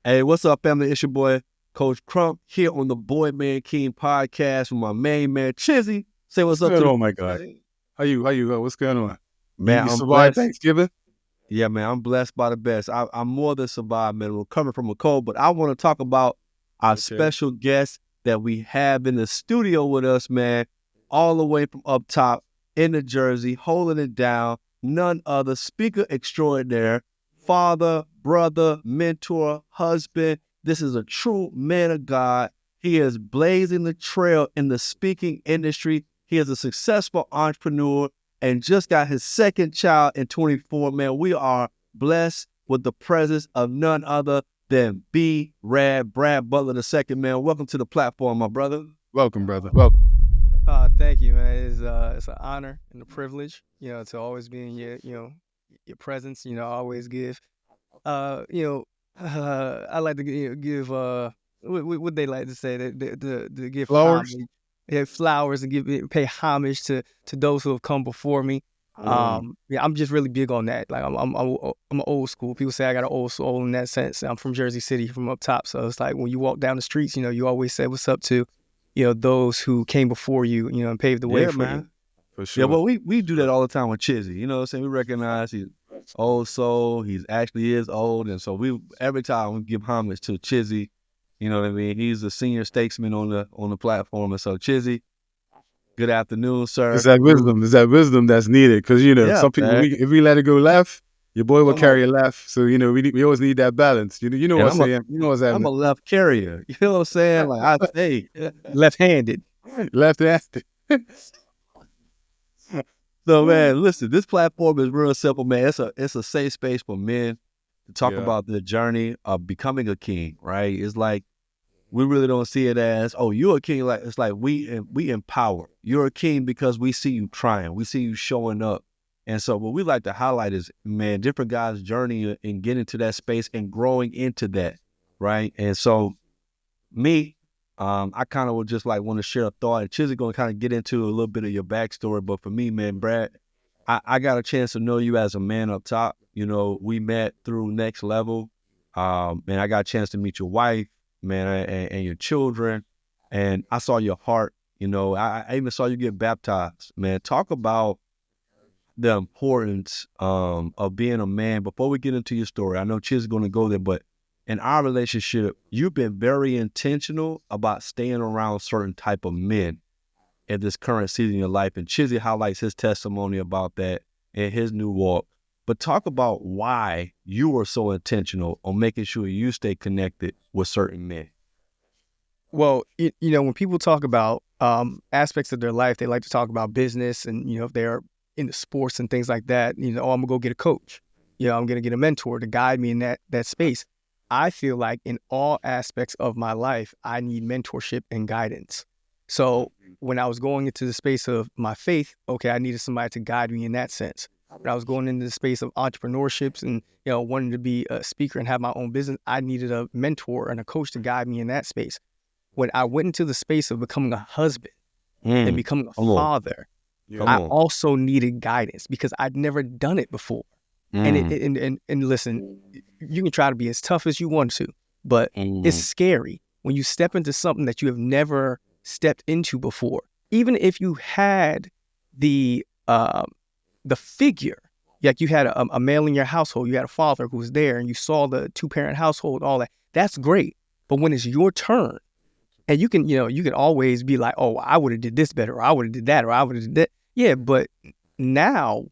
Hey, what's up, family? It's your boy, Coach Crump, here on the Boy Man King podcast with my main man, Chizzy. Say what's up to Oh my God. How you? What's going on? man. You I'm survived blessed. Thanksgiving? Yeah, man, I'm blessed by the best. I'm more than survived, man. We're coming from a cold, but I want to talk about our special guest that we have in the studio with us, man, all the way from up top in the Jersey, holding it down. None other, speaker extraordinaire, father, brother, mentor, husband. This is a true man of God. He is blazing the trail in the speaking industry. He is a successful entrepreneur and just got his second child in 24. Man, we are blessed with the presence of none other than Brad Butler II. Man, welcome to the platform, my brother. Welcome, brother. Welcome. Thank you, man. It's an honor and a privilege, to always be in your presence. I always give, I like to give what they like to say, to give Flowers? homage, flowers, and pay homage to those who have come before me. Yeah, I'm just really big on that. Like I'm old school. People say I got an old soul in that sense. I'm from Jersey City, from up top, so it's like when you walk down the streets, you always say what's up to those who came before you, and paved the way Yeah, for man. you. For sure. Yeah, well, we do that all the time with Chizzy. You know what I'm saying? We recognize he's old soul. He's actually is old. And so every time we give homage to Chizzy, you know what I mean? He's a senior statesman on the platform. And so Chizzy, good afternoon, sir. It's that wisdom. It's that wisdom that's needed. Because, Yeah, some people, man. if we let it go left, your boy will Come carry on. it left. So, we always need that balance. You know what And I'm saying? You know what's I'm a happening. left carrier. You know what I'm saying? Like I say, Left-handed. Left-handed. so man, listen, this platform is real simple, man. It's a safe space for men to talk about the journey of becoming a king, right? It's like we really don't see it as, oh, you're a king. Like it's like we empower. You're a king because we see you trying, we see you showing up, and so what we like to highlight is, man, different guys' journey in getting to that space and growing into that, right? And so me, I kind of would just like want to share a thought. And Chizzy going to kind of get into a little bit of your backstory, but for me, man, Brad, I got a chance to know you as a man up top. You know, we met through Next Level, and I got a chance to meet your wife, man, and your children, and I saw your heart. You know, I even saw you get baptized, man. Talk about the importance of being a man. Before we get into your story, I know Chizzy's going to go there, but in our relationship, you've been very intentional about staying around certain type of men at this current season in your life. And Chizzy highlights his testimony about that and his new walk. But talk about why you were so intentional on making sure you stay connected with certain men. Well, when people talk about aspects of their life, they like to talk about business and, if they're into sports and things like that, I'm going to go get a coach. I'm going to get a mentor to guide me in that space. I feel like in all aspects of my life, I need mentorship and guidance. So when I was going into the space of my faith, okay, I needed somebody to guide me in that sense. When I was going into the space of entrepreneurships and, wanting to be a speaker and have my own business, I needed a mentor and a coach to guide me in that space. When I went into the space of becoming a husband and becoming a father, I also needed guidance because I'd never done it before. And listen, you can try to be as tough as you want to, but it's scary when you step into something that you have never stepped into before. Even if you had the figure, like you had a male in your household, you had a father who was there, and you saw the 2-parent household, all that. That's great. But when it's your turn, and you can always be like, oh, I would have did this better, or I would have did that, or I would have did that. Yeah, but now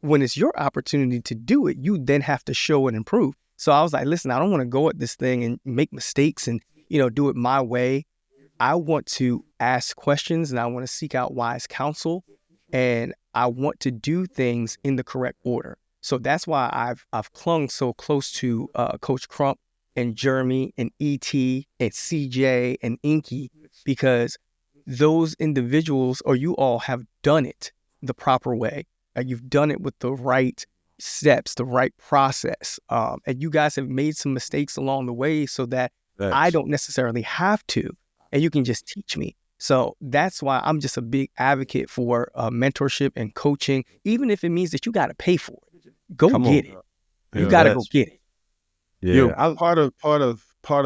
when it's your opportunity to do it, you then have to show and improve. So I was like, listen, I don't want to go at this thing and make mistakes and, do it my way. I want to ask questions and I want to seek out wise counsel, and I want to do things in the correct order. So that's why I've clung so close to Coach Crump and Jeremy and E.T. and CJ and Inky, because those individuals, or you all, have done it the proper way. You've done it with the right steps, the right process. And you guys have made some mistakes along the way so that I don't necessarily have to, and you can just teach me. So that's why I'm just a big advocate for mentorship and coaching, even if it means that you got to pay for it. Go get it. You got to go get it. Part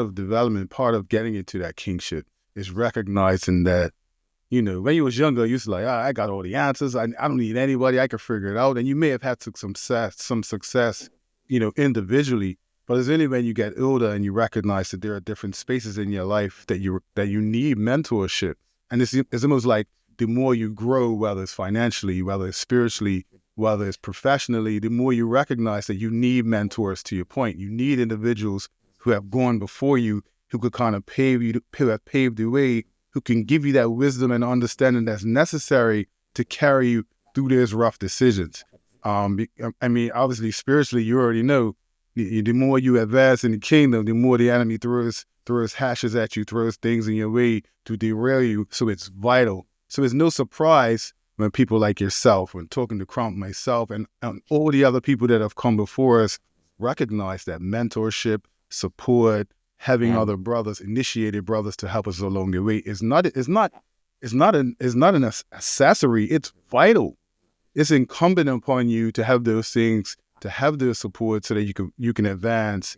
of development, part of getting into that kingship is recognizing that, when you was younger, you was like, I got all the answers. I don't need anybody. I can figure it out. And you may have had some success, individually. But it's only when you get older and you recognize that there are different spaces in your life that you need mentorship. And it's almost like the more you grow, whether it's financially, whether it's spiritually, whether it's professionally, the more you recognize that you need mentors. To your point, you need individuals who have gone before you, who could kind of who have paved the way, who can give you that wisdom and understanding that's necessary to carry you through those rough decisions. Obviously, spiritually, you already know, the more you advance in the kingdom, the more the enemy throws hashes at you, throws things in your way to derail you. So it's vital. So it's no surprise when people like yourself, when talking to Crump, myself, and all the other people that have come before us, recognize that mentorship, support, having other brothers, initiated brothers to help us along the way is not an accessory. It's vital. It's incumbent upon you to have those things, to have their support, so that you can advance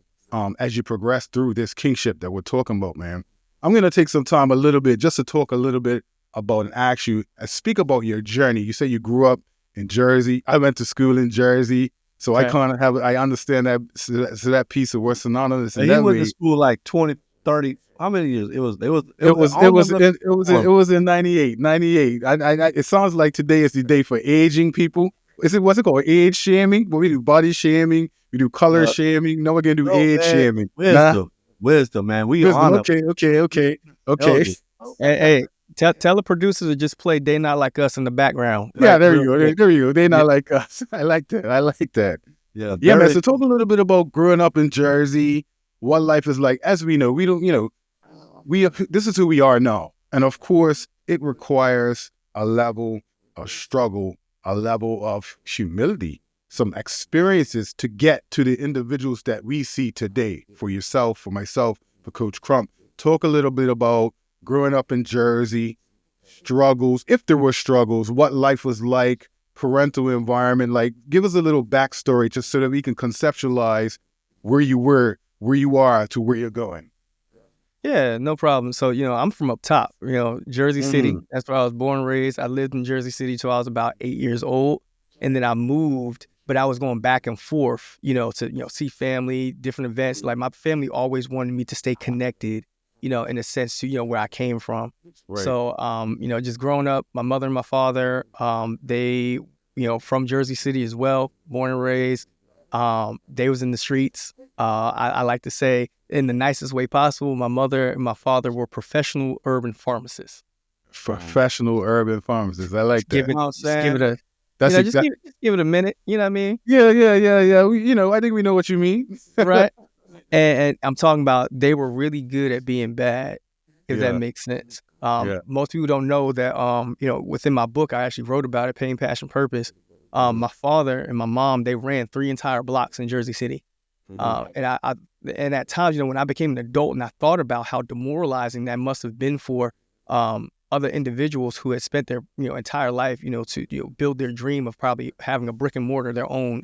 as you progress through this kingship that we're talking about, man. I'm gonna take some time a little bit just to talk a little bit about and ask you, speak about your journey. You say you grew up in Jersey. I went to school in Jersey. So okay. I understand that, so that piece of what's synonymous. And he went to school like 20, 30, how many years? It was in 98. It sounds like today is the day for aging people. What's it called? Age shaming? But we do body shaming, we do color shaming. No, we're gonna do age shaming. Wisdom, man. We honor. Okay. Hey, tell the producers to just play "They Not Like Us" in the background. Yeah, right? There you go. They not like us. I like that. Yeah, man. So talk a little bit about growing up in Jersey, what life is like. As we know, we don't. This is who we are now, and of course, it requires a level of struggle, a level of humility, some experiences to get to the individuals that we see today. For yourself, for myself, for Coach Crump. Talk a little bit about growing up in Jersey, struggles, if there were struggles, what life was like, parental environment. Like, give us a little backstory just so that we can conceptualize where you were, where you are, to where you're going. Yeah, no problem. So, I'm from up top, Jersey City. That's where I was born and raised. I lived in Jersey City till I was about 8 years old. And then I moved, but I was going back and forth, to, see family, different events. Like, my family always wanted me to stay connected, in a sense to, where I came from. Right. So, just growing up, my mother and my father, they, from Jersey City as well, born and raised. They was in the streets. I like to say, in the nicest way possible, my mother and my father were professional urban pharmacists. Professional urban pharmacists. I like that. Just give it a minute. You know what I mean? Yeah. I think we know what you mean. Right. And I'm talking about they were really good at being bad, if that makes sense. Most people don't know that, within my book, I actually wrote about it, Pain, Passion, Purpose. My father and my mom, they ran 3 entire blocks in Jersey City. And at times, when I became an adult and I thought about how demoralizing that must have been for other individuals who had spent their entire life, to build their dream of probably having a brick and mortar, their own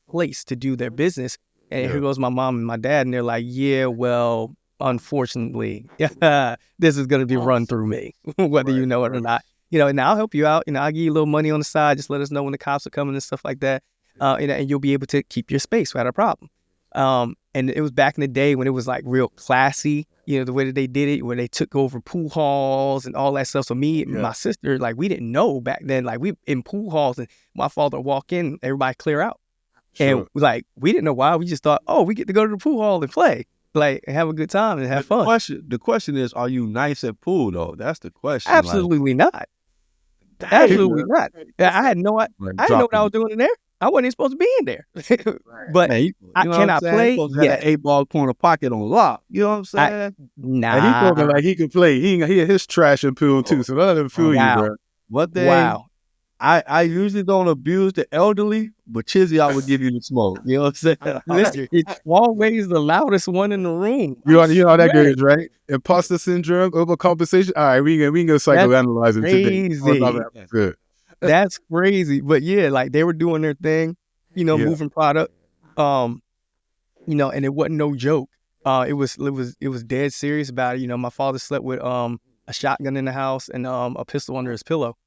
place to do their business. And here goes my mom and my dad, and they're like, yeah, well, unfortunately, this is going to be run through me, whether you know it or not. And I'll help you out. I'll give you a little money on the side. Just let us know when the cops are coming and stuff like that. And you'll be able to keep your space without a problem. And it was back in the day when it was like real classy, the way that they did it, where they took over pool halls and all that stuff. So me and my sister, like, we didn't know back then, like, we in pool halls, and my father would walk in, everybody clear out. Sure. And like, we didn't know why. We just thought, we get to go to the pool hall and play, like, and have a good time and have fun. The question is, are you nice at pool though? That's the question. Absolutely not. Absolutely not. I had no idea. I didn't know what I was doing in there. I wasn't even supposed to be in there. But man, can I play? Yeah, 8-ball corner pocket on lock. You know what I'm saying? Nah. And he talking like he can play. He his trash and pool too. So none of them fool you, bro. One thing, I usually don't abuse the elderly, but Chizzy, I would give you the smoke. You know what I'm saying? Listen, it's always the loudest one in the room. You know how that goes, right? Imposter syndrome, overcompensation. All right, we can go psychoanalyze it today. Good. That's crazy. But yeah, like, they were doing their thing, moving product. and it wasn't no joke. It was dead serious about it. My father slept with a shotgun in the house and a pistol under his pillow.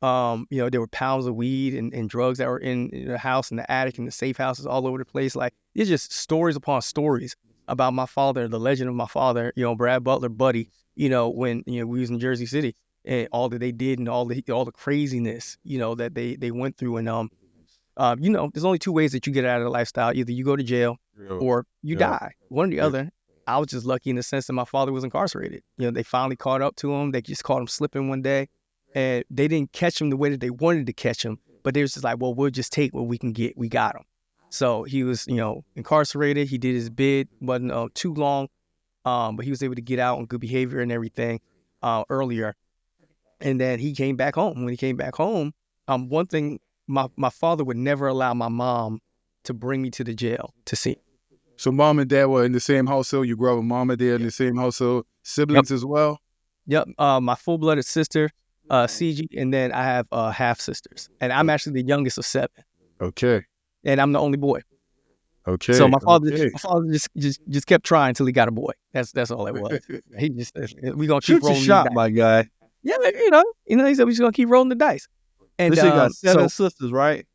There were pounds of weed and drugs that were in the house, in the attic, and the safe houses all over the place. Like, it's just stories upon stories about my father, the legend of my father, Brad Butler, buddy, when, we was in Jersey City, and all that they did and all the craziness, that they went through. And, there's only two ways that you get out of the lifestyle. Either you go to jail or you die, one or the other. I was just lucky in the sense that my father was incarcerated. They finally caught up to him. They just caught him slipping one day. And they didn't catch him the way that they wanted to catch him, but they was just like, well, we'll just take what we can get. We got him. So he was, incarcerated. He did his bid, wasn't too long, but he was able to get out on good behavior and everything earlier. And then he came back home. When he came back home, one thing, my father would never allow my mom to bring me to the jail to see him. So mom and dad were in the same household? You grew up with mom and dad in the same household? Siblings as well? Yep. My full-blooded sister, CG, and then I have half sisters, and I'm actually the youngest of 7. Okay. And I'm the only boy. Okay. So my father just kept trying until he got a boy. That's all it was. He just we gonna keep Shoot your rolling shot, the dice. my guy. Yeah, he said we just gonna keep rolling the dice. And This got 7 sisters, right?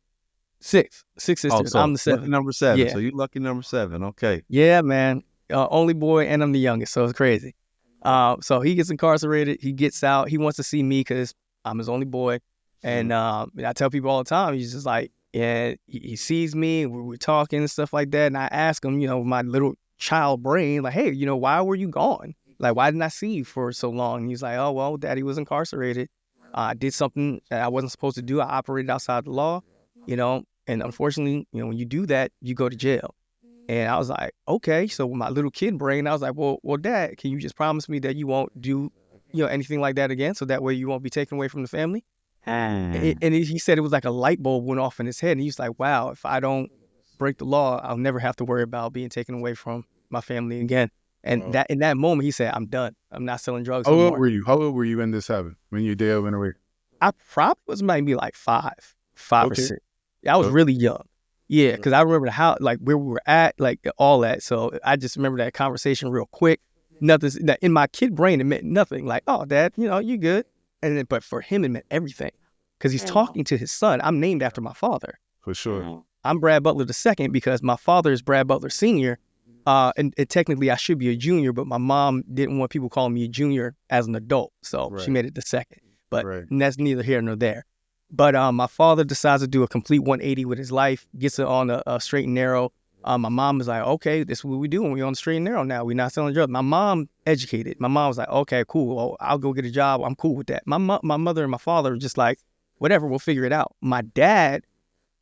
Six sisters. So I'm the 7th. lucky number 7. Yeah. So you lucky number 7. Okay. Yeah, man. Only boy, and I'm the youngest, so it's crazy. So he gets incarcerated. He gets out. He wants to see me because I'm his only boy. And I tell people all the time, he's just like, yeah, he sees me, we're talking and stuff like that. And I ask him, my little child brain, like, hey, why were you gone? Like, why didn't I see you for so long? And he's like, oh, well, daddy was incarcerated. I did something that I wasn't supposed to do. I operated outside the law, and unfortunately, when you do that, you go to jail. And I was like, okay. So with my little kid brain, I was like, well, dad, can you just promise me that you won't do, anything like that again? So that way you won't be taken away from the family. And he said it was like a light bulb went off in his head. And he's like, wow, if I don't break the law, I'll never have to worry about being taken away from my family again. And that in that moment, he said, I'm done. I'm not selling drugs anymore. How old were you when this happened? When your dad went away? I probably was maybe like five or 6. I was really young. Yeah, because I remember how, like, where we were at, like, all that. So I just remember that conversation real quick. Nothing in my kid brain, it meant nothing. Like, oh, dad, you good. And then, but for him, it meant everything because he's talking to his son. I'm named after my father. For sure. I'm Brad Butler II because my father is Brad Butler Sr. And technically I should be a junior, but my mom didn't want people calling me a junior as an adult. So she made it the second. But that's neither here nor there. But my father decides to do a complete 180 with his life, gets it on a straight and narrow. My mom was like, okay, this is what we do when we're on the straight and narrow now. We're not selling drugs. My mom educated. My mom was like, okay, cool. Well, I'll go get a job. I'm cool with that. My mother and my father were just like, whatever, we'll figure it out. My dad,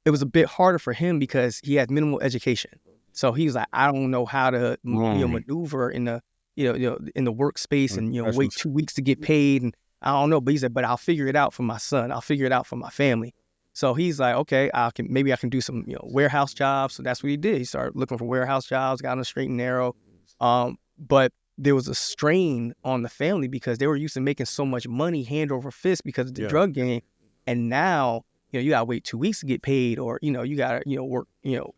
it was a bit harder for him because he had minimal education. So he was like, I don't know how to maneuver in the in the workspace and wait 2 weeks to get paid, and I don't know. But he said, but I'll figure it out for my son. I'll figure it out for my family. So he's like, okay, maybe I can do some warehouse jobs. So that's what he did. He started looking for warehouse jobs, got on a straight and narrow. But there was a strain on the family because they were used to making so much money hand over fist because of the drug game, and now you gotta wait 2 weeks to get paid, or you gotta work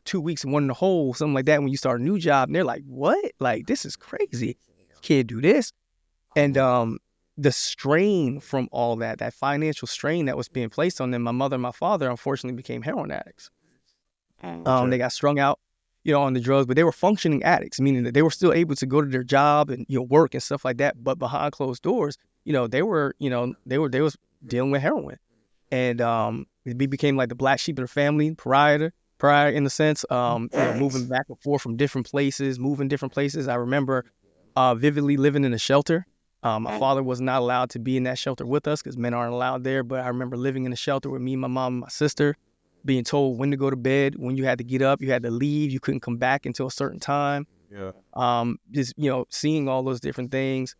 2 weeks and one in the hole, something like that when you start a new job. And they're like, what? Like, this is crazy. You can't do this. And the strain from all that financial strain that was being placed on them, my mother and my father unfortunately became heroin addicts. They got strung out, on the drugs, but they were functioning addicts, meaning that they were still able to go to their job and work and stuff like that. But behind closed doors, they was dealing with heroin, and we became like the black sheep of the family, pariah in the sense, moving back and forth from different places, moving different places. I remember vividly living in a shelter. My father was not allowed to be in that shelter with us because men aren't allowed there. But I remember living in a shelter with me, my mom, and my sister, being told when to go to bed, when you had to get up, you had to leave, you couldn't come back until a certain time. Just seeing all those different things.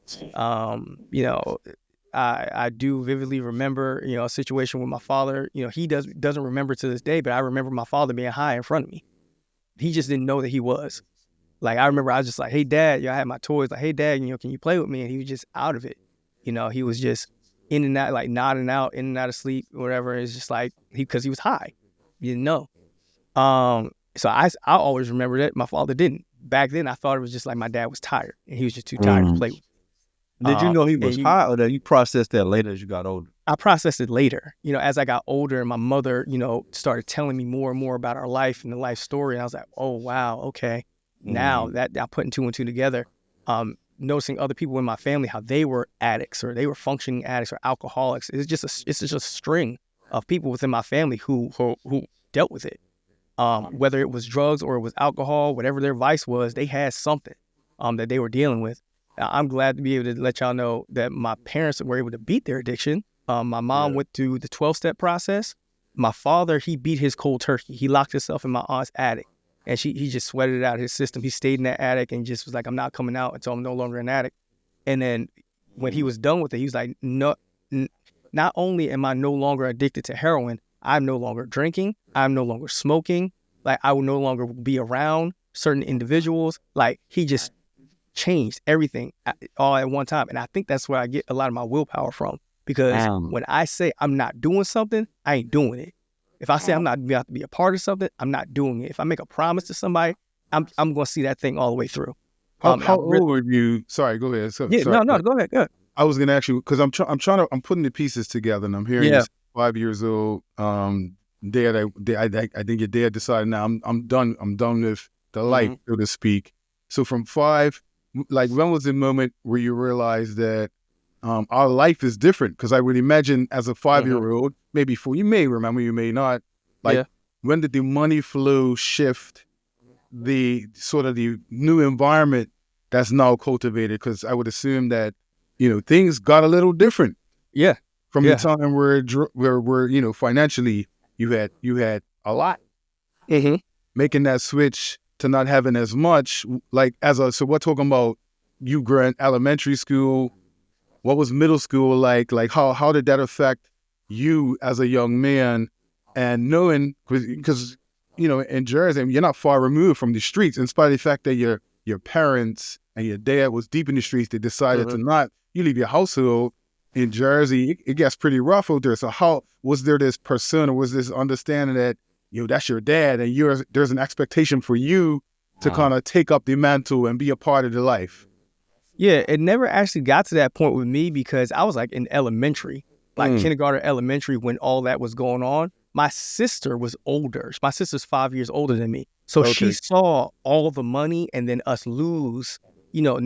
I do vividly remember a situation with my father. He doesn't remember to this day, but I remember my father being high in front of me. He just didn't know that he was. Like, I remember I was just like, hey, Dad, I had my toys. Like, hey, Dad, can you play with me? And he was just out of it. He was just in and out, like nodding out, in and out of sleep, or whatever. It's just like, because he was high. He didn't know. So I always remember that. My father didn't. Back then, I thought it was just like my dad was tired and he was just too tired to play with. Did you know he was hot, or did you process that later as you got older? I processed it later. As I got older, and my mother, started telling me more and more about our life and the life story. And I was like, oh, wow, okay. Now that I'm putting two and two together, noticing other people in my family, how they were addicts or they were functioning addicts or alcoholics. It's just a string of people within my family who dealt with it. Whether it was drugs or it was alcohol, whatever their vice was, they had something that they were dealing with. I'm glad to be able to let y'all know that my parents were able to beat their addiction. My mom went through the 12-step process. My father, he beat his cold turkey. He locked himself in my aunt's attic, and he just sweated it out of his system. He stayed in that attic and just was like, I'm not coming out until I'm no longer an addict. And then when he was done with it, he was like, no, not only am I no longer addicted to heroin, I'm no longer drinking. I'm no longer smoking. Like, I will no longer be around certain individuals. Like, he just changed everything all at one time. And I think that's where I get a lot of my willpower from. Because when I say I'm not doing something, I ain't doing it. If I say I'm not about to be a part of something, I'm not doing it. If I make a promise to somebody, I'm going to see that thing all the way through. How old were you? Sorry, go ahead. Go ahead. I was going to ask you, because I'm putting the pieces together, and I'm hearing you 5 years old. Dad, I think your dad decided now I'm done with the life, so to speak. So from 5, like, when was the moment where you realized that our life is different? Because I would imagine as a 5-year-old, maybe you may remember, you may not. Like, when did the money flow shift, the sort of the new environment that's now cultivated? Because I would assume that things got a little different. Yeah. From the time where financially you had a lot, making that switch to not having as much. Like, so we're talking about you growing elementary school. What was middle school like? Like, how did that affect you as a young man? And knowing, because in Jersey, you're not far removed from the streets, in spite of the fact that your parents and your dad was deep in the streets, they decided to not. You leave your household in Jersey, it gets pretty rough out there. So how was there this persona, was this understanding that that's your dad, and there's an expectation for you to kind of take up the mantle and be a part of the life? Yeah, it never actually got to that point with me, because I was like in elementary, like kindergarten, elementary, when all that was going on. My sister was older. My sister's 5 years older than me. So she saw all the money and then us lose,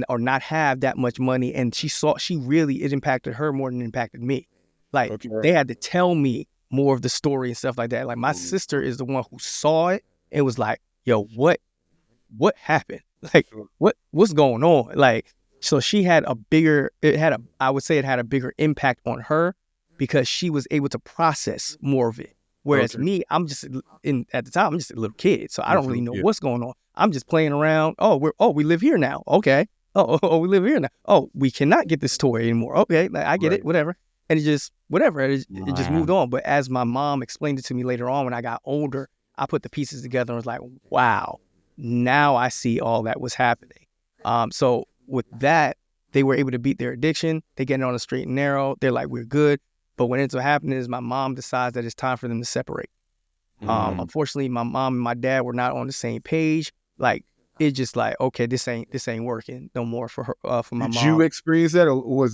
or not have that much money. And it impacted her more than it impacted me. Like, they had to tell me more of the story and stuff like that. Like, my sister is the one who saw it and was like, yo, what happened? Like, what's going on? Like, so she had I would say it had a bigger impact on her, because she was able to process more of it. Whereas me, at the time, I'm just a little kid. So I don't really know what's going on. I'm just playing around. We live here now. Okay. We live here now. Oh, we cannot get this toy anymore. Okay. Like, I get it, whatever. And it just moved on. But as my mom explained it to me later on, when I got older, I put the pieces together and was like, wow, now I see all that was happening. So with that, they were able to beat their addiction. They get it on the straight and narrow. They're like, we're good. But what ends up happening is my mom decides that it's time for them to separate. Unfortunately, my mom and my dad were not on the same page. Like, it's just like, okay, this ain't working no more for her, for my mom. Did you experience that, or was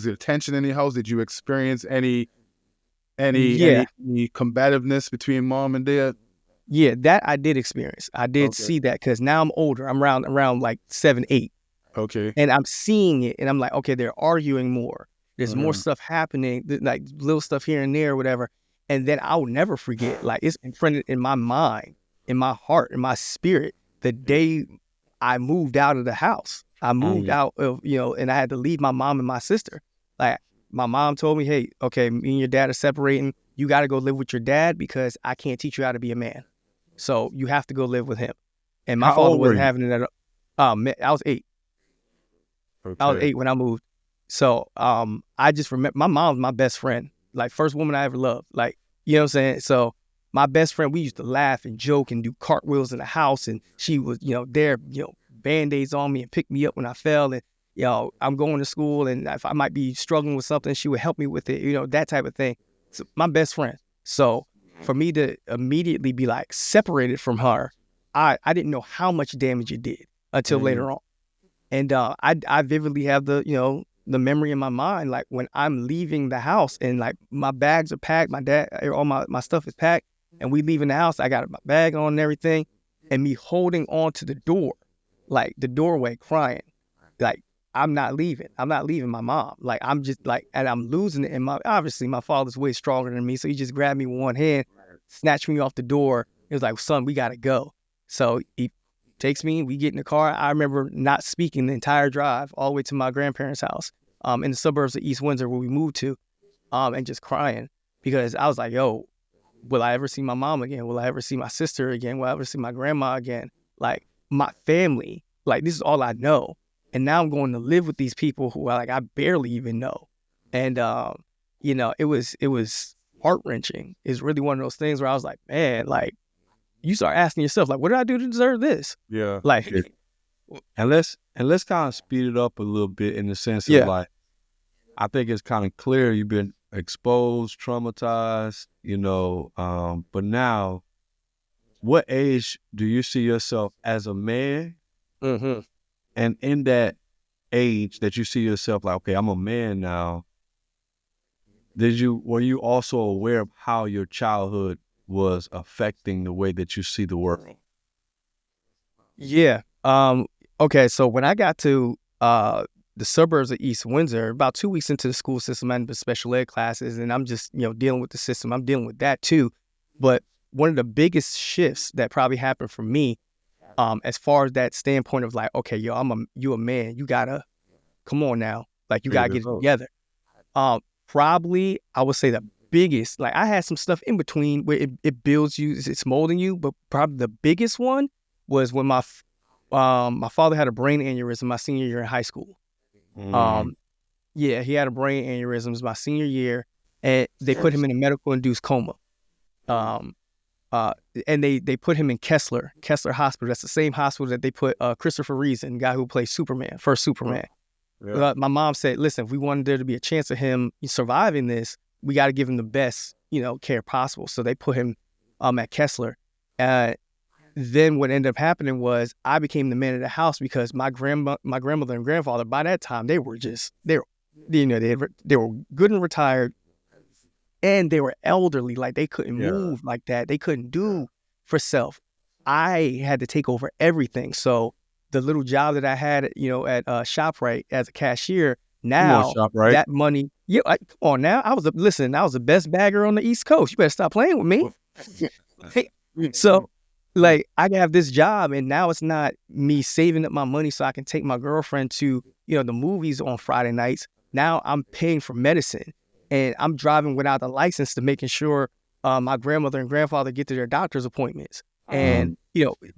there tension in the house? Did you experience any combativeness between mom and dad? Yeah, that I did experience. I did see that, because now I'm older. I'm around like 7, 8. Okay. And I'm seeing it, and I'm like, okay, they're arguing more. There's more stuff happening, like little stuff here and there, whatever. And then I'll never forget, like, it's imprinted in my mind, in my heart, in my spirit, the day I moved out of the house. I moved out of, and I had to leave my mom and my sister. Like, my mom told me, hey, okay, me and your dad are separating. You got to go live with your dad, because I can't teach you how to be a man. So you have to go live with him. And my father wasn't having it at all. I was 8. Okay. I was 8 when I moved. So I just remember my mom was my best friend, like, first woman I ever loved. Like, you know what I'm saying? So my best friend, we used to laugh and joke and do cartwheels in the house. And she was, there, Band-Aids on me and pick me up when I fell. And, I'm going to school, and if I might be struggling with something, she would help me with it, that type of thing. So my best friend. So for me to immediately be like separated from her, I didn't know how much damage it did until later on. And I vividly have the memory in my mind, like when I'm leaving the house and like my bags are packed, my dad, all my stuff is packed, and we leaving the house, I got my bag on and everything, and me holding on to the door, like the doorway, crying, like I'm not leaving my mom, like I'm just like, and I'm losing it. And obviously my father's way stronger than me, so he just grabbed me with one hand, snatched me off the door. It was like, son, we gotta go. So he takes me, we get in the car. I remember not speaking the entire drive all the way to my grandparents' house in the suburbs of East Windsor where we moved to, and just crying because I was like, yo, will I ever see my mom again? Will I ever see my sister again? Will I ever see my grandma again? Like my family, like this is all I know. And now I'm going to live with these people who I barely even know. And, it was heart-wrenching. It's really one of those things where I was like, man, like, you start asking yourself, like, what did I do to deserve this? Yeah. Like, and let's kind of speed it up a little bit in the sense of like, I think it's kind of clear you've been exposed, traumatized, but now, what age do you see yourself as a man? mm-hmm. And in that age that you see yourself like, okay, I'm a man now, were you also aware of how your childhood was affecting the way that you see the world? Yeah. Okay, so when I got to the suburbs of East Windsor, about 2 weeks into the school system and the special ed classes, and I'm just, dealing with the system. I'm dealing with that too. But one of the biggest shifts that probably happened for me, as far as that standpoint of like, okay, yo, you a man, you gotta, come on now, like you gotta get it together. Probably I would say the biggest, like I had some stuff in between where it builds you, it's molding you, but probably the biggest one was when my father had a brain aneurysm my senior year in high school. Yeah, he had a brain aneurysm my senior year, and they put him in a medical induced coma. And they put him in Kessler Hospital. That's the same hospital that they put Christopher Reeves in, the guy who played Superman, first Superman. Yeah. My mom said, listen, if we wanted there to be a chance of him surviving this, we got to give him the best, care possible. So they put him at Kessler. Then what ended up happening was I became the man of the house because my grandmother and grandfather, by that time, they were good and retired. And they were elderly, like they couldn't move like that. They couldn't do for self. I had to take over everything. So the little job that I had, at ShopRite as a cashier, now ShopRite. That money, come on now. I was the best bagger on the East Coast. You better stop playing with me. So like I have this job, and now it's not me saving up my money so I can take my girlfriend to, the movies on Friday nights. Now I'm paying for medicine. And I'm driving without a license to making sure my grandmother and grandfather get to their doctor's appointments. And,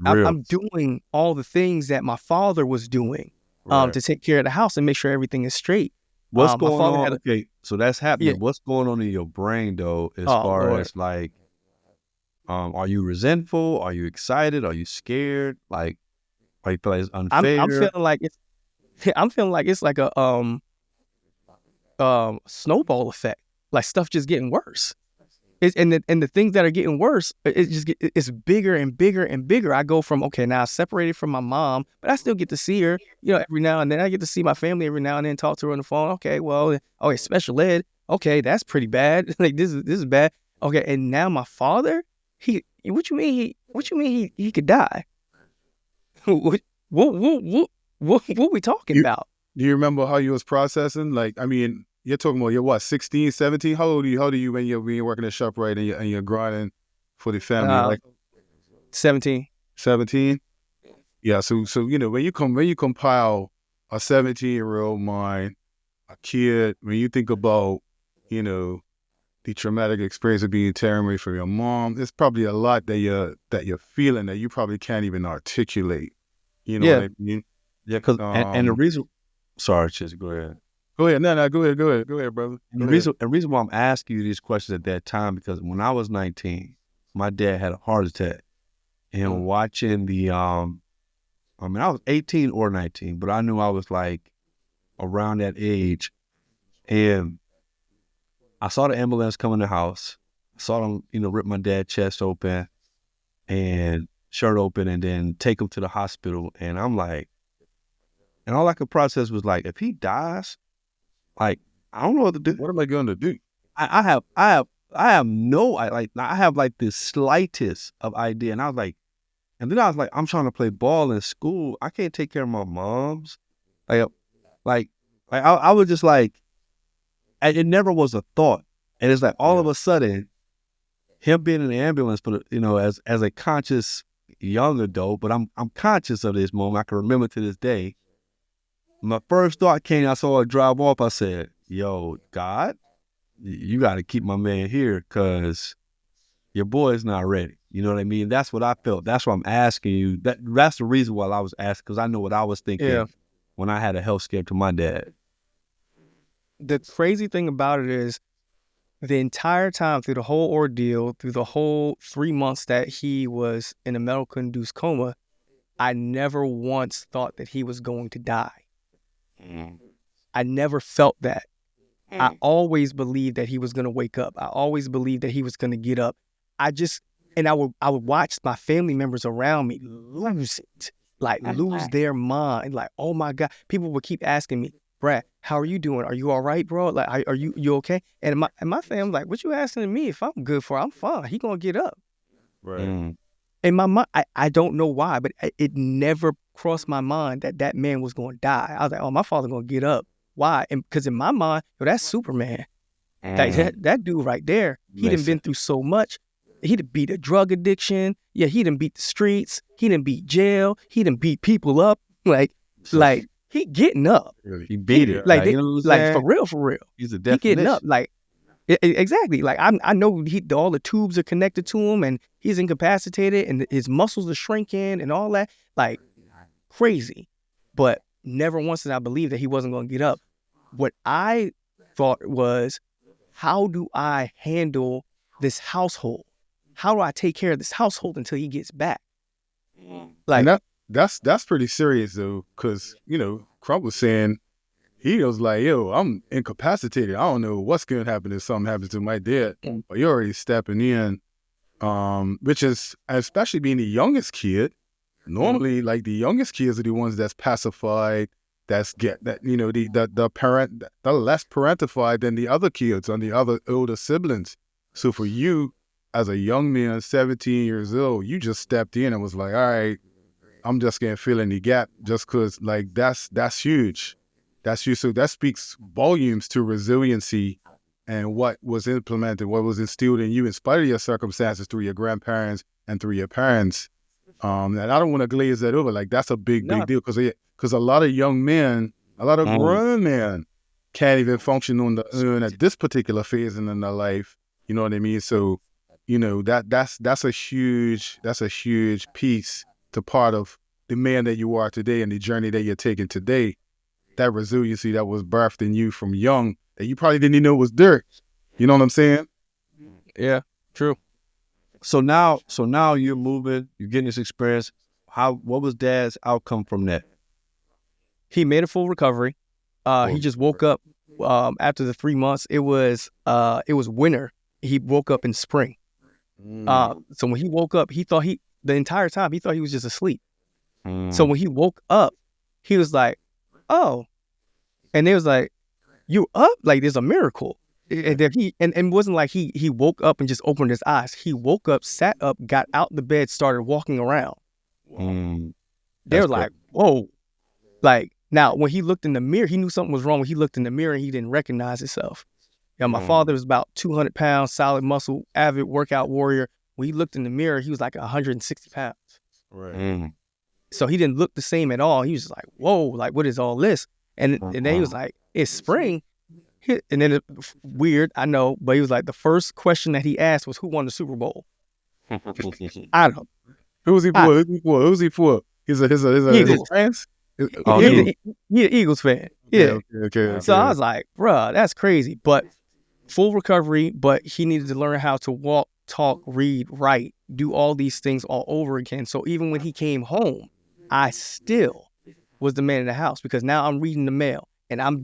I'm doing all the things that my father was doing to take care of the house and make sure everything is straight. What's going on? Okay, so that's happening. Yeah. What's going on in your brain, though, as far as like, are you resentful? Are you excited? Are you scared? Like, are you feel like it's unfair? I'm feeling like it's like a snowball effect, like stuff just getting worse. And the things that are getting worse, it's bigger and bigger and bigger. I go from, okay, now separated from my mom, but I still get to see her, every now and then. I get to see my family every now and then, talk to her on the phone. Okay, well, special ed. Okay, that's pretty bad. Like this is bad. Okay, and now my father, what you mean he could die? What we talking about? Do you remember how you was processing? Like, I mean, you're talking about you're what, 16, 17? How old are you when you're working at ShopRite and you're grinding for the family? Like 17. 17? Yeah. So when you compile a 17-year-old mind, a kid, when you think about the traumatic experience of being taken away from your mom, there's probably a lot that you're feeling that you probably can't even articulate. You know what I mean? Yeah. Because and the reason. Sorry, Chizzy, go ahead. Go ahead. No, go ahead, brother. The reason why I'm asking you these questions at that time, because when I was 19, my dad had a heart attack. And watching I was 18 or 19, but I knew I was like around that age. And I saw the ambulance come in the house. saw them, rip my dad's chest open and shirt open and then take him to the hospital. And I'm like, and all I could process was like, if he dies, like, I don't know what to do. What am I going to do? I have like the slightest of idea. And I was like, I'm trying to play ball in school. I can't take care of my moms. I was just like, it never was a thought. And it's like all of a sudden, him being in the ambulance, but as a conscious young adult, but I'm conscious of this moment. I can remember to this day. My first thought came, I saw her drive off. I said, yo, God, you got to keep my man here because your boy is not ready. You know what I mean? That's what I felt. That's why I'm asking you. That's the reason why I was asking, because I know what I was thinking when I had a health scare to my dad. The crazy thing about it is the entire time through the whole ordeal, through the whole 3 months that he was in a medical-induced coma, I never once thought that he was going to die. I never felt that. I always believed that he was going to wake up. I always believed that he was going to get up. I would watch my family members around me lose it, like lose their mind. Like, oh my God. People would keep asking me, Brad, how are you doing? Are you all right, bro? Like, are you okay? And my family like, what you asking of me? If I'm good for it, I'm fine. He going to get up. Right. In my mind, I don't know why, but it never crossed my mind that man was going to die. I was like, oh, my father going to get up. Why? And because in my mind, that's Superman. That dude right there, he done been through so much. He done beat a drug addiction. Yeah, he done beat the streets. He done beat jail. He done beat people up. Like he getting up. He beat it. Like for real. He's a He definition. getting up. Like exactly. Like I know all the tubes are connected to him, and he's incapacitated, and his muscles are shrinking, and all that. Like crazy. But never once did I believe that he wasn't going to get up. What I thought was, how do I handle this household? How do I take care of this household until he gets back? Like and that's pretty serious though, because Crump was saying he was like, yo, I'm incapacitated. I don't know what's going to happen if something happens to my dad. But you're already stepping in, which is, especially being the youngest kid. Normally, like the youngest kids are the ones that's pacified, the less parentified than the other kids and the other older siblings. So for you, as a young man, 17 years old, you just stepped in and was like, all right, I'm just gonna fill in the gap, just cause like that's huge. That's huge. So that speaks volumes to resiliency and what was implemented, what was instilled in you in spite of your circumstances through your grandparents and through your parents. And I don't want to glaze that over. Like that's a big deal because a lot of young men, a lot of grown men can't even function on the own at this particular phase in their life. You know what I mean? So, that's a huge piece to part of the man that you are today and the journey that you're taking today. That resiliency that was birthed in you from young that you probably didn't even know was there. You know what I'm saying? Yeah, true. So now you're moving, you're getting this experience. What was Dad's outcome from that? He made a full recovery. He just woke up after the 3 months. It was winter. He woke up in spring. So when he woke up, the entire time he thought he was just asleep. So when he woke up, he was like, oh, and they was like, you up? Like there's a miracle. And then it wasn't like he woke up and just opened his eyes. He woke up, sat up, got out the bed, started walking around. They were like, whoa. Like now when he looked in the mirror, he knew something was wrong when he looked in the mirror and he didn't recognize himself. My father was about 200 pounds, solid muscle, avid workout warrior. When he looked in the mirror, he was like 160 pounds. Right. So he didn't look the same at all. He was just like, whoa, like what is all this? And then he was like, it's spring. And then weird, I know, but he was like, the first question that he asked was, who won the Super Bowl? I don't know. Who was he for? He's a fans? He's an Eagles fan. Yeah. Okay. So I was like, bruh, that's crazy. But full recovery, but he needed to learn how to walk, talk, read, write, do all these things all over again. So even when he came home, I still was the man in the house because now I'm reading the mail. And I'm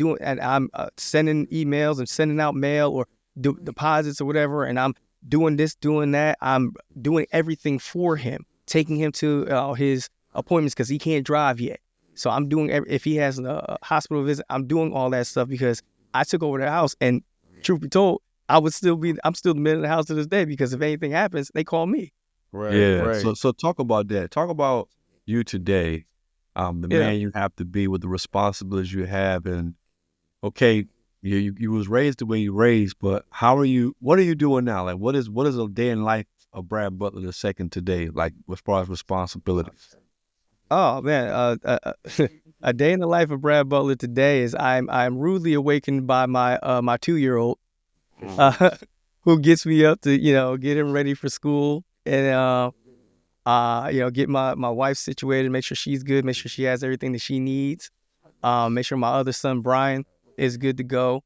sending emails and sending out mail or deposits or whatever. And I'm doing this, doing that. I'm doing everything for him, taking him to his appointments because he can't drive yet. So I'm doing, if he has a hospital visit, I'm doing all that stuff because I took over the house. And truth be told, I'm still the man of the house to this day because if anything happens, they call me. Right. Yeah. Right. So talk about that. Talk about you today, the man you have to be with the responsibilities you have. And okay, you was raised the way you raised, but what are you doing now? Like what is a day in life of Brad Butler II today, like as far as responsibilities? Oh man, a day in the life of Brad Butler today is I'm rudely awakened by my 2-year-old, who gets me up to get him ready for school and get my wife situated, make sure she's good, make sure she has everything that she needs, make sure my other son Brian is good to go,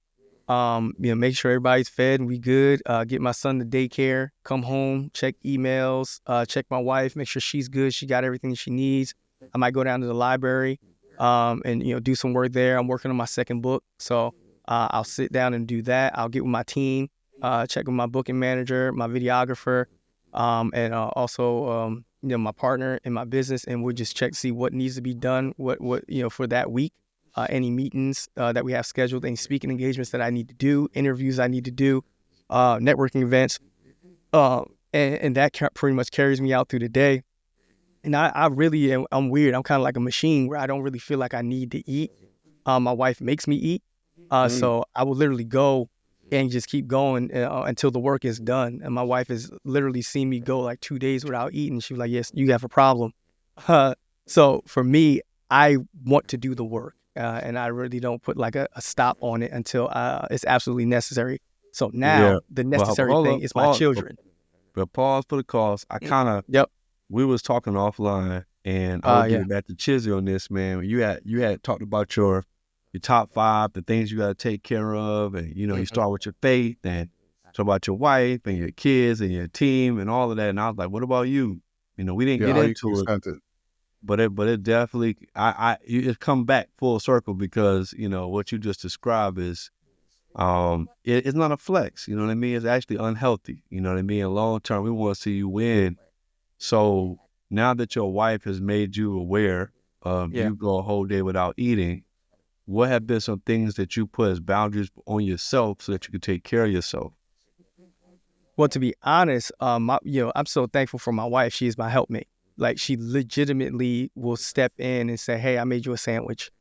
make sure everybody's fed and we good, get my son to daycare, come home, check emails, check my wife, make sure she's good, she got everything she needs. I might go down to the library and do some work there. I'm working on my second book, so I'll sit down and do that. I'll get with my team, check with my booking manager, my videographer, and also my partner in my business, and we'll just check to see what needs to be done, what for that week, any meetings that we have scheduled, any speaking engagements that I need to do, interviews I need to do, networking events, and that pretty much carries me out through the day. And I really am, I'm weird. I'm kind of like a machine where I don't really feel like I need to eat. My wife makes me eat. So I will literally go and just keep going until the work is done. And my wife has literally seen me go like 2 days without eating. She was like, yes, you have a problem. So for me, I want to do the work. And I really don't put like a stop on it until it's absolutely necessary. So now the necessary thing is my children. But pause for the cause. I kind of, we was talking offline, and I'll get back to Chizzy on this, man. You had talked about your top 5, the things you got to take care of, and you start with your faith, and talk about your wife and your kids and your team and all of that. And I was like, what about you? We didn't get into it, but it definitely it come back full circle because what you just described is it's not a flex. You know what I mean? It's actually unhealthy. You know what I mean? In long term, we want to see you win. So now that your wife has made you aware of you go a whole day without eating, what have been some things that you put as boundaries on yourself so that you can take care of yourself? Well, to be honest, I'm so thankful for my wife. She is my helpmate. Like, she legitimately will step in and say, hey, I made you a sandwich.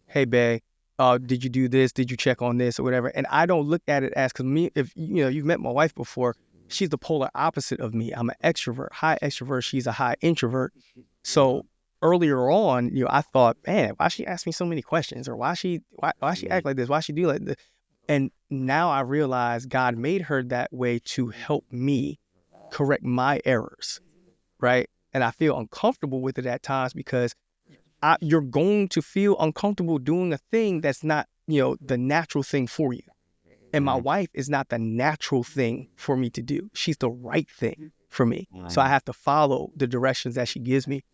Hey, babe, did you do this? Did you check on this or whatever? And I don't look at it as, because me, if you've met my wife before, she's the polar opposite of me. I'm an extrovert, high extrovert. She's a high introvert. So earlier on, I thought, man, why she ask me so many questions, or why she act like this? Why she do like this? And now I realize God made her that way to help me correct my errors, right? And I feel uncomfortable with it at times because you're going to feel uncomfortable doing a thing that's not, the natural thing for you. And my wife is not the natural thing for me to do. She's the right thing for me. So I have to follow the directions that she gives me.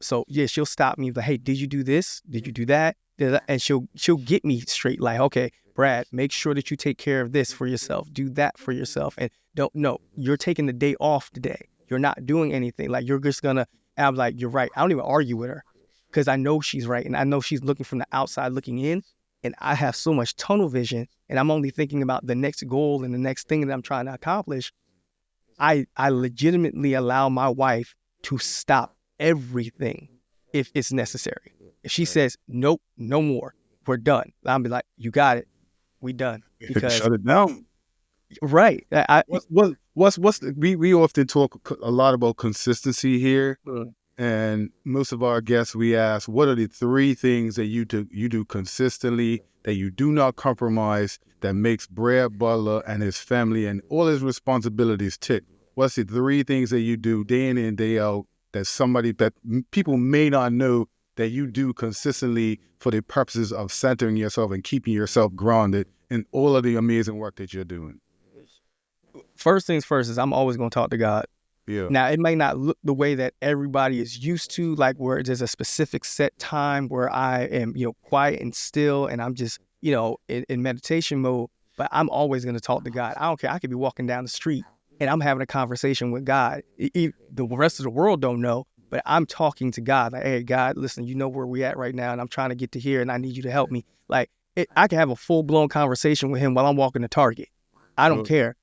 So yeah, she'll stop me like, hey, did you do this? Did you do that? And she'll get me straight. Like, okay, Brad, make sure that you take care of this for yourself. Do that for yourself. And you're taking the day off today. You're not doing anything. Like, you're just gonna, I'm like, you're right. I don't even argue with her because I know she's right. And I know she's looking from the outside looking in. And I have so much tunnel vision, and I'm only thinking about the next goal and the next thing that I'm trying to accomplish. I legitimately allow my wife to stop everything if it's necessary. If she says, nope, no more, we're done, I'll be like, you got it, we done. Because shut it down. Right. We often talk a lot about consistency here. And most of our guests, we ask, what are the 3 things that you do consistently, that you do not compromise, that makes Brad Butler and his family and all his responsibilities tick? What's the 3 things that you do day in and day out that people may not know that you do consistently for the purposes of centering yourself and keeping yourself grounded in all of the amazing work that you're doing? First things first is I'm always going to talk to God. Yeah. Now, it may not look the way that everybody is used to, like where there's a specific set time where I am, quiet and still, and I'm just, in meditation mode, but I'm always going to talk to God. I don't care. I could be walking down the street and I'm having a conversation with God. The rest of the world don't know, but I'm talking to God. Like, hey, God, listen, you know where we at right now, and I'm trying to get to here, and I need you to help me. Like, I can have a full-blown conversation with him while I'm walking to Target. I don't care,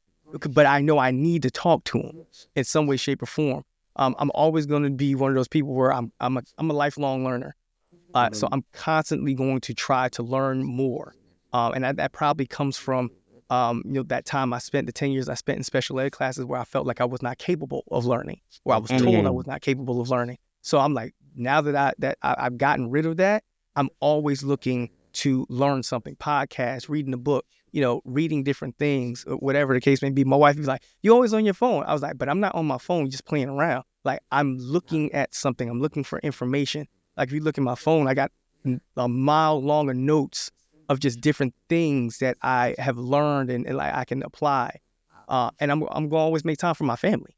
but I know I need to talk to him in some way, shape, or form. I'm always going to be one of those people where I'm a lifelong learner. So I'm constantly going to try to learn more. And that probably comes from, that time I spent, the 10 years I spent in special ed classes where I felt like I was not capable of learning, where I was told I was not capable of learning. So I'm like, now that I've gotten rid of that, I'm always looking to learn something, podcasts, reading a book, reading different things, whatever the case may be. My wife was like, you always on your phone. I was like, but I'm not on my phone just playing around. Like, I'm looking at something. I'm looking for information. Like, if you look at my phone, I got a mile longer notes of just different things that I have learned and like I can apply. And I'm going to always make time for my family.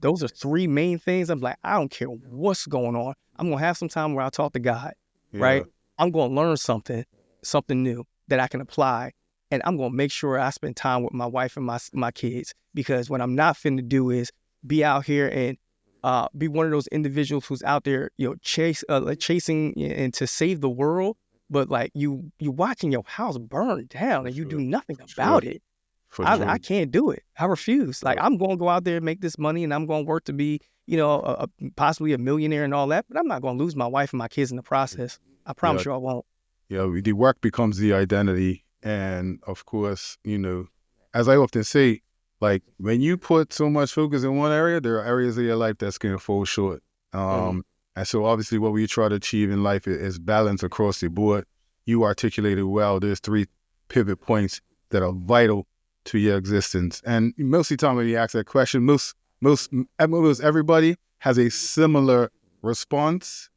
Those are three main things. I'm like, I don't care what's going on. I'm going to have some time where I talk to God, right? I'm going to learn something new that I can apply. And I'm going to make sure I spend time with my wife and my kids, because what I'm not finna do is be out here and be one of those individuals who's out there, chasing and to save the world, but like you watching your house burn down and you do nothing about it. I can't do it. I refuse. Like, I'm going to go out there and make this money, and I'm going to work to be, possibly a millionaire and all that, but I'm not going to lose my wife and my kids in the process. I promise you I won't. Yeah, the work becomes the identity. And of course, as I often say, like, when you put so much focus in one area, there are areas of your life that's going to fall short. And so obviously what we try to achieve in life is balance across the board. You articulated well, there's 3 pivot points that are vital to your existence. And most of the time when you ask that question, most everybody has a similar response.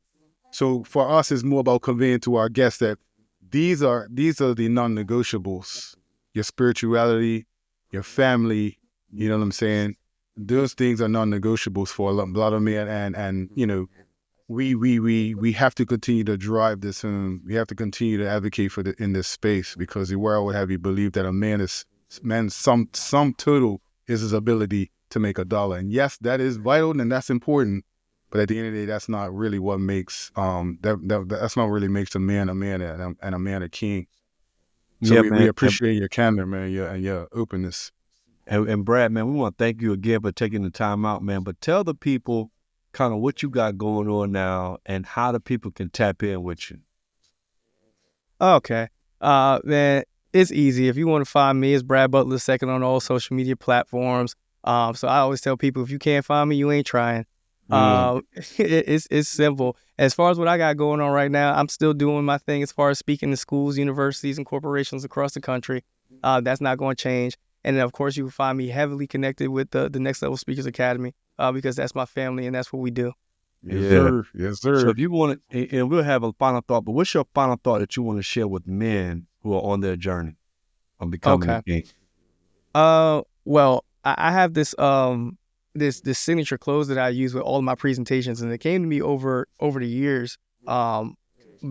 So for us, it's more about conveying to our guests that these are the non-negotiables. Your spirituality, your family, you know what I'm saying? Those things are non-negotiables for a lot of men, and we have to continue to drive this home. We have to continue to advocate for in this space, because the world would have you believe that a man's sum total is his ability to make a dollar. And yes, that is vital and that's important. But at the end of the day, that's not really what makes that's not really makes a man and a man a king. So we appreciate your candor, man, and your openness. And Brad, man, we want to thank you again for taking the time out, man. But tell the people kind of what you got going on now and how the people can tap in with you. Okay. Man, it's easy. If you want to find me, it's Brad Butler II on all social media platforms. So I always tell people, if you can't find me, you ain't trying. It's simple. As far as what I got going on right now, I'm still doing my thing as far as speaking to schools, universities, and corporations across the country. That's not going to change. And then, of course, you can find me heavily connected with the Next Level Speakers Academy, because that's my family and that's what we do. Yes, sir. So if you want to, and we'll have a final thought, but what's your final thought that you want to share with men who are on their journey of becoming a king? Well, I have this this signature close that I use with all of my presentations, and it came to me over the years,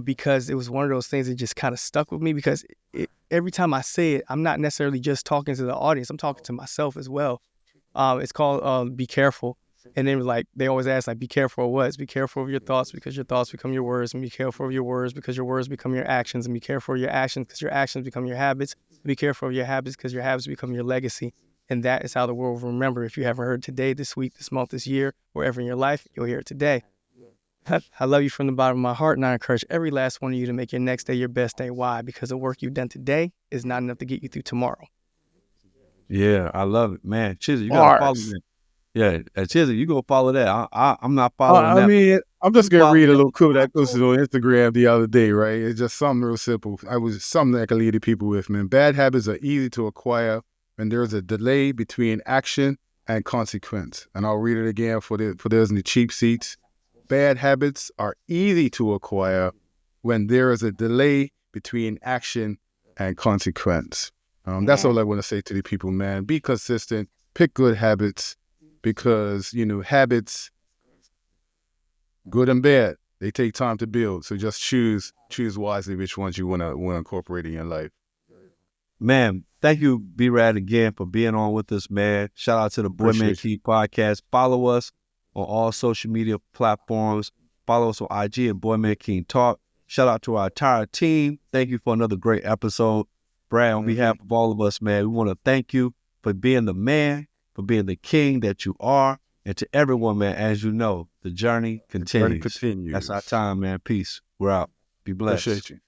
because it was one of those things that just kind of stuck with me, because every time I say it, I'm not necessarily just talking to the audience, I'm talking to myself as well. It's called Be Careful. And then like they always ask, like, be careful of what? It's be careful of your thoughts, because your thoughts become your words, and be careful of your words because your words become your actions, and be careful of your actions because your actions become your habits. Be careful of your habits because your habits become your legacy. And that is how the world will remember. If you haven't heard today, this week, this month, this year, wherever in your life, you'll hear it today. I love you from the bottom of my heart, and I encourage every last one of you to make your next day your best day. Why? Because the work you've done today is not enough to get you through tomorrow. Yeah, I love it, man. Chizzy, you gotta follow me. Yeah, Chizzy, you gonna follow that? I'm not following that. I mean, I'm just gonna read a little quote that posted on Instagram the other day, right? It's just something real simple. I was something that I can lead the people with, man. Bad habits are easy to acquire when there's a delay between action and consequence. And I'll read it again for those in the cheap seats. Bad habits are easy to acquire when there is a delay between action and consequence. That's all I want to say to the people, man. Be consistent, pick good habits, because, habits, good and bad, they take time to build. So just choose wisely which ones you want to incorporate in your life. Man, thank you, B-Rad, again for being on with us, man. Shout out to the Boy Man King podcast. Follow us on all social media platforms. Follow us on IG at Boy Man King Talk. Shout out to our entire team. Thank you for another great episode. Brad, on behalf of all of us, man, we want to thank you for being the man, for being the king that you are. And to everyone, man, as you know, the journey continues. That's our time, man. Peace. We're out. Be blessed. Appreciate you.